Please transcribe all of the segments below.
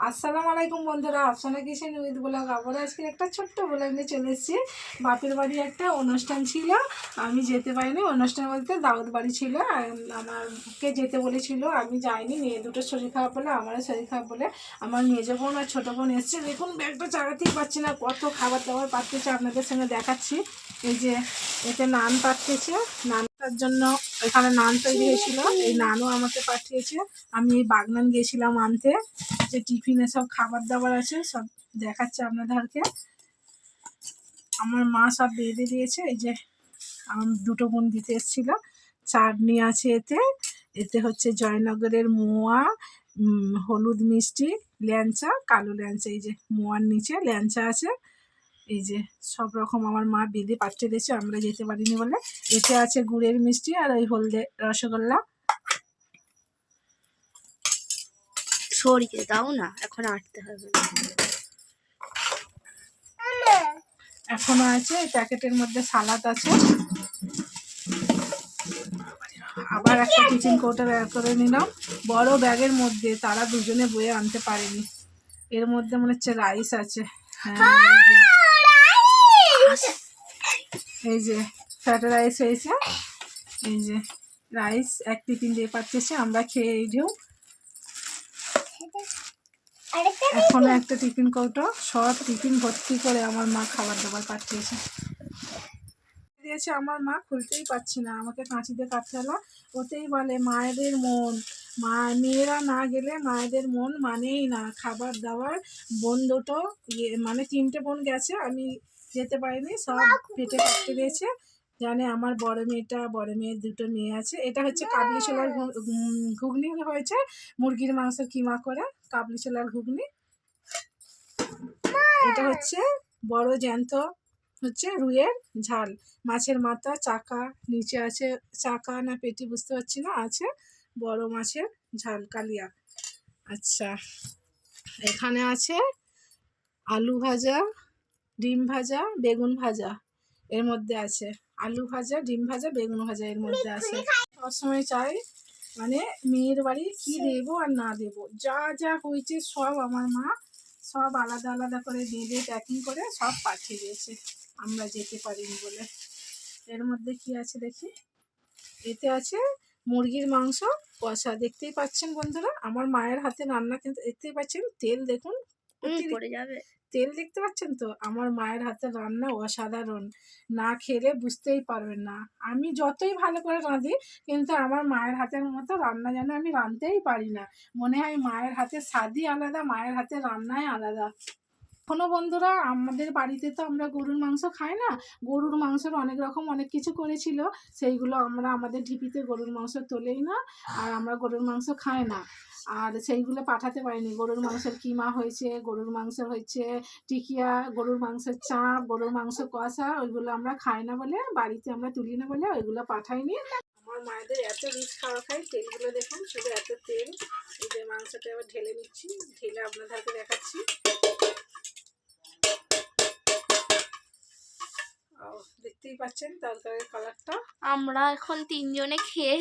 আসসালামু আলাইকুম বন্ধুরা, আফসানা কিচেন উইথ ব্লগ আবার আজকে একটা ছোট্ট ব্লগ নিয়ে চলে এসেছি। বাপের বাড়ি একটা অনুষ্ঠান ছিল, আমি যেতে পারিনি। অনুষ্ঠান বলতে দাওয়াত বাড়ি ছিল, আমাকে যেতে বলেছিল, আমি যাইনি। মেয়ে দুটো শরীর খারাপ বলে, আমারও শরীর খারাপ বলে আমার মেজো বোন আর ছোটো বোন এসছে। দেখুন ব্যাগটা চাগাতেই পারছি না, কত খাবার দাবার পাঠিয়েছে আপনাদের সঙ্গে দেখাচ্ছি। এই যে এতে নান পাঠিয়েছে, নানটার জন্য এখানে নান তৈরি হয়েছিল, এই নানও আমাকে পাঠিয়েছে। আমি এই বাগনান গিয়েছিলাম আনতে, যে টিফিনে সব খাবার দাবার আছে সব দেখাচ্ছে আপনাদেরকে। আমার মা সব বেঁধে দিয়েছে। এই যে আমার দুটো বোন দিতে এসেছিলো। চাটনি আছে এতে, এতে হচ্ছে জয়নগরের মোয়া, হলুদ মিষ্টি, ল্যাংচা, কালো ল্যাংচা। এই যে মোয়ার নিচে ল্যাংচা আছে। এই যে সব রকম আমার মা বেঁধে পাঠিয়ে দিয়েছে, আমরা যেতে পারিনি বলে। এতে আছে গুড়ের মিষ্টি আর ওই হলদে রসগোল্লা। সরিয়ে দাও না, এখন আটতে হবে। এখনো আছে, এই প্যাকেটের মধ্যে সালাদ আছে। আবার একটা টিফিন কৌটা বের করে নিলাম বড় ব্যাগের মধ্যে, তারা দুজনে বয়ে আনতে পারেনি। এর মধ্যে মনে হচ্ছে রাইস আছে। হ্যাঁ, এই যে ফ্রাইড রাইস হয়েছে। এই যে রাইস এক টিফিন দিয়ে পাঠিয়েছে, আমরা খেয়ে এই ঢেউ। এখনো একটা টিফিন কৌটো, সব টিফিন ভর্তি করে আমার মা খাবার দাবার পাঠিয়েছে। দিয়েছে আমার মা, খুলতেই পারছি না, আমাকে কাঁচি দিয়ে কাটতে হলো। ওতেই বলে মায়েদের মন, মেয়েরা না গেলে মায়েদের মন মানেই না। খাবার দাবার বোন দুটো মানে 3টে বোন গেছে, আমি যেতে পারিনি, সব পেটে পাঠিয়ে দিয়েছে। জানে আমার বড় মেয়ের দুটো মেয়ে আছে। এটা হচ্ছে কাবলি ছোলার ঘুগনি হয়েছে, মুরগির মাংস কিমা করে কাবলি ছোলার ঘুগনি। এটা হচ্ছে বড় জ্যান্ত হচ্ছে রুইয়ের ঝাল, মাছের মাথা চাকা, নিচে আছে চাকা না পেটি বুঝতে পারছি না, আছে বড় মাছের ঝাল কালিয়া। আচ্ছা, এখানে আছে আলু ভাজা, ডিম ভাজা, বেগুন ভাজা। এর মধ্যে আছে আলু ভাজা, ডিম ভাজা, বেগুন ভাজা এর মধ্যে আছে। সবসময় চাই মানে মেয়ের বাড়ি কি দেবো আর না দেবো, যা যা হয়েছে সব আমার মা সব আলাদা আলাদা করে বেঁধে প্যাকিং করে সব পাঠিয়ে দিয়েছে, আমরা যেতে পারিনি বলে। এর মধ্যে কি আছে দেখি, এতে আছে মুরগির মাংস কষা। দেখতেই পাচ্ছেন বন্ধুরা আমার মায়ের হাতে রান্না, কিন্তু দেখতেই পাচ্ছেন তেল দেখুন, পড়ে যাবে। তেল দেখতে পাচ্ছেন তো, আমার মায়ের হাতে রান্না অসাধারণ, না খেলে বুঝতেই পারবেন না। আমি যতই ভালো করে রাঁধি, কিন্তু আমার মায়ের হাতের মতো রান্না যেন আমি রাঁধতেই পারি না। মনে হয় মায়ের হাতের স্বাদই আলাদা, মায়ের হাতের রান্নাই আলাদা। এখনো বন্ধুরা আমাদের বাড়িতে তো আমরা গরুর মাংস খাই না, গরুর মাংসের অনেক রকম অনেক কিছু করেছিল, সেইগুলো আমরা আমাদের ঢিপিতে গরুর মাংস তোলেই না, আর আমরা গরুর মাংস খাই না, আর সেইগুলো পাঠাতে পারিনি। গরুর মাংসের কিমা হয়েছে, গরুর মাংস হয়েছে টিকিয়া, গরুর মাংসের চাপ, গরুর মাংস কষা, ওইগুলো আমরা খাই না বলে, বাড়িতে আমরা তুলি না বলে ওইগুলো পাঠাইনি। আমার মায়েদের এত রিচ খাওয়া খাই। তেলগুলো দেখুন, শুধু এত তেল। এই যে মাংসটা এবার ঢেলে নিচ্ছি, ঢেলে আপনাদেরকে দেখাচ্ছি। দেখতেই পাচ্ছেন তরকারির কালারটা। আমরা এখন 3 জনে খেয়ে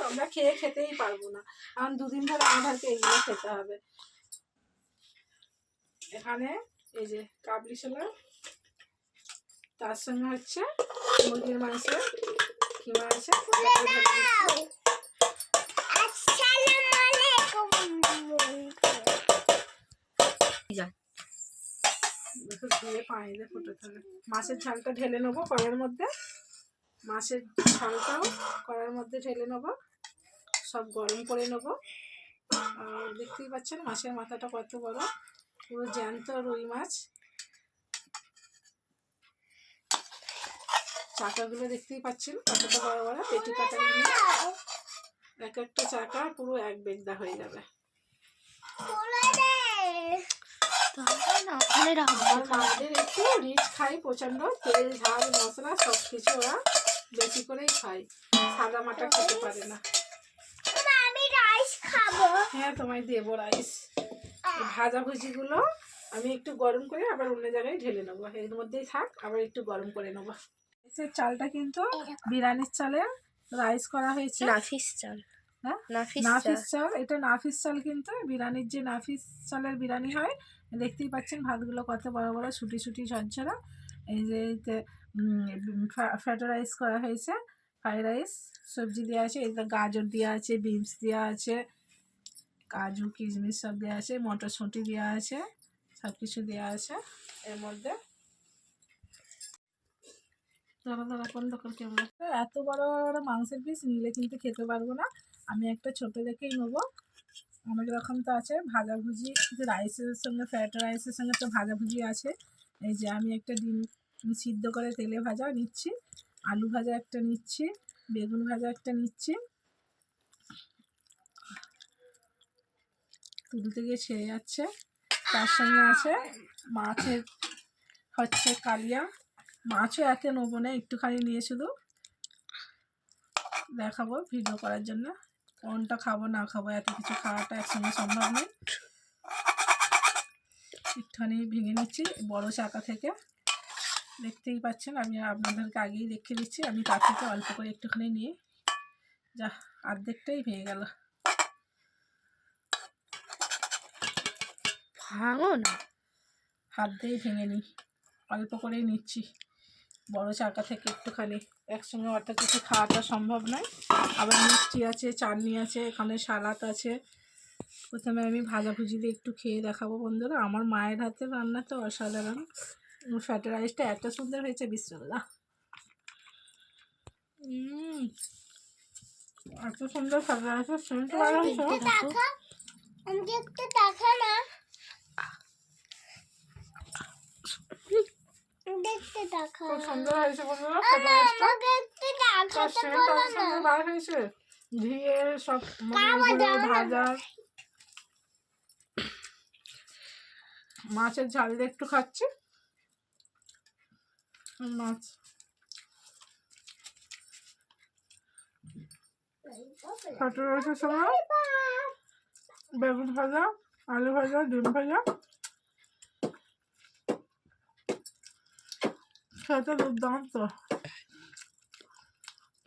আমরা খেতেই পারবো না, কারণ 2 দিন ধরে আমাদেরকে এইগুলো খেতে হবে। এখানে এই যে কাবলি ছোলা, তার সঙ্গে হচ্ছে মুরগির মাংস কিমা আছে। পানিতে ফুটে থাকে। মাছের ঝালটা ঢেলে নেবো কড়াইয়ের মধ্যে, মাছের ঝালটাও কড়াইয়ের মধ্যে ঢেলে নেবো, সব গরম করে নেবো। আর দেখতেই পাচ্ছেন মাছের মাথাটা কত বড়, পুরো জ্যান্ত রুই মাছ। চাকাগুলো দেখতেই পাচ্ছেন কতটা বড় বড়, পেটি কাটাগুলো এক একটা চাকা পুরো এক বেগদা হয়ে যাবে। মায়েদের একটু রিচ খাই প্রচন্ড, তেল ঝাল মশলা সব কিছু ওরা বেশি করেই খাই, সাদা মাটা খেতে পারে না। হ্যাঁ তোমায় দেবো রাইস। ভাজা ভুজিগুলো আমি একটু গরম করে আবার অন্য জায়গায় ঢেলে নেবো, এর মধ্যেই থাক, আবার একটু গরম করে নেবো। চালটা কিন্তু বিরিয়ানির চালে রাইস করা হয়েছে, নাফিস চাল। হ্যাঁ নাফিস নাফিস চা। চাল, এটা নাফিস চাল কিন্তু বিরিয়ানির যে নাফিস চালের বিরিয়ানি হয়, দেখতেই পাচ্ছেন ভাতগুলো কত বড় বড় ছুটি ছুটি ঝরঝরা। এই যে এতে ফ্রাইড রাইস করা হয়েছে, ফ্রাইড রাইস সবজি দেওয়া আছে, এতে গাজর দেওয়া আছে, বিনস দেওয়া আছে, কাজু কিশমিশ সব দেওয়া আছে, মটরশুঁটি দেওয়া আছে, সব কিছু দেওয়া আছে এর মধ্যে। কোন দোকান কেমন এত বড় বড় মাংসের পিস নিলে কিন্তু খেতে পারবো না, আমি একটা ছোট দেখেই নেবো। অনেক রকম তো আছে ভাজাভুজি, রাইসের সঙ্গে ফ্রাইড রাইসের সঙ্গে তো ভাজাভুজি আছে। এই যে আমি একটা ডিম সিদ্ধ করে তেলে ভাজা নিচ্ছি, আলু ভাজা একটা নিচ্ছি, বেগুন ভাজা একটা নিচ্ছি, তুলতে গিয়ে ছেড়ে যাচ্ছে। তার সঙ্গে আছে মাছের হচ্ছে কালিয়া, মাছও একে নেবো না, একটুখানি নিয়ে শুধু দেখাবো ভিডিও করার জন্য, কোনটা খাবো না খাবো এত কিছু খাওয়াটা একসঙ্গে সম্ভব নয়। একটুখানি ভেঙে নিচ্ছি বড় চাকা থেকে, দেখতেই পাচ্ছেন, আমি আপনাদেরকে আগেই দেখিয়ে দিচ্ছি, আমি তার থেকে অল্প করে একটুখানি নিয়ে যা অর্ধেকটাই ভেঙে গেল। ভাঙো না, হাত দিয়েই ভেঙে নিই, অল্প করেই নিচ্ছি বড় চাকা থেকে একটুখানি, একসঙ্গে অত কিছু খাওয়াটা সম্ভব নয়। আবার মিষ্টি আছে, চাটনি আছে, এখানে সালাদ আছে। প্রথমে আমি ভাজাভুজি দিয়ে একটু খেয়ে দেখাবো বন্ধুরা, আমার মায়ের হাতের রান্না তো অসাধারণ। ফ্রাইড রাইসটা এত সুন্দর হয়েছে, বিসমিল্লাহ। এত সুন্দর ফ্রাইড রাইসের সেন্ট বার হয়েছে। আমাকে একটু দেখা না, দেখতে দেখা, খুব সুন্দর হয়েছে বন্ধুরা ফ্রাইড রাইসটা, আমাকে একটু দেখাতে সেন্ট বলো এত না। সুন্দর বার হয়েছে, ঘিয়ে সব মানে ভাজা, মাছের ঝাল দিয়ে একটু খাচ্ছি, মাছ ফ্রাইড রাইসের সঙ্গে বেগুন ভাজা, আলু ভাজা, ডিম ভাজা, খেতে দুর্দান্ত।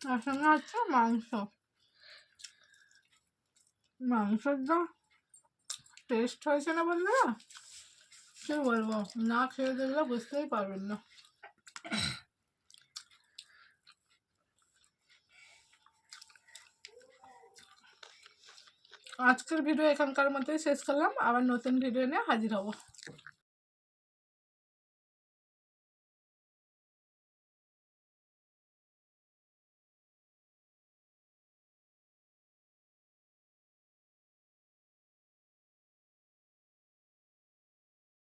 তার সঙ্গে হচ্ছে মাংস, মাংসের যা টেস্ট হয়েছে না বন্ধুরা, কি বলবো, না খেয়ে দেখলে বুঝতেই পারবেন না। আজকের ভিডিও এখানকার মধ্যেই শেষ করলাম, আবার নতুন ভিডিও নিয়ে হাজির হব।